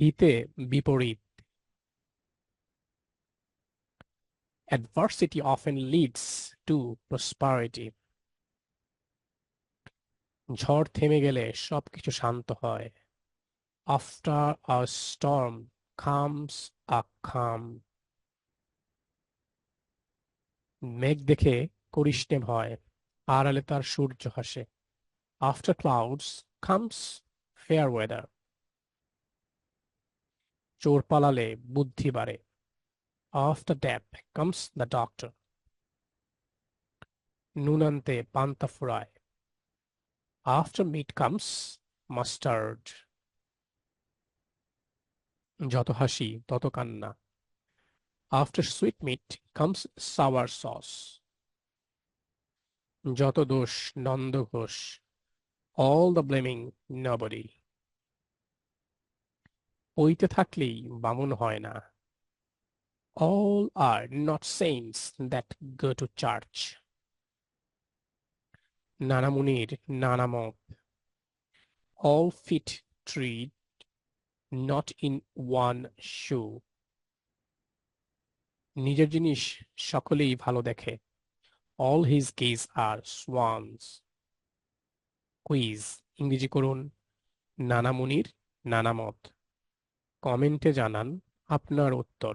হিতে বিপরীত। Adversity often leads to prosperity. ঝড় থেমে গেলে সবকিছু শান্ত হয়। After a storm comes a calm. মেঘ দেখে করিস নে ভয়, আড়ালে তার সূর্য হাসে। After clouds comes fair weather. চোর পালালে বুদ্ধি বাড়ে। After death comes the doctor. নুন আনতে পান্তা ফুরায়। After meat comes mustard. যত হাসি তত কান্না। After sweet meat comes sour sauce. যত দোষ Nanda Ghosh, all the blaming nobody. পইতে থাকলেই বামুন হয় না। All are not saints that go to church. নানা মুনির নানা মত, all feet tread not in one shoe. নিজের জিনিস সকলেই ভালো দেখে, all his gaze are swans. Quiz ইংরেজি করুন নানা মুনির নানা মত। কমেন্টে জানান আপনার উত্তর।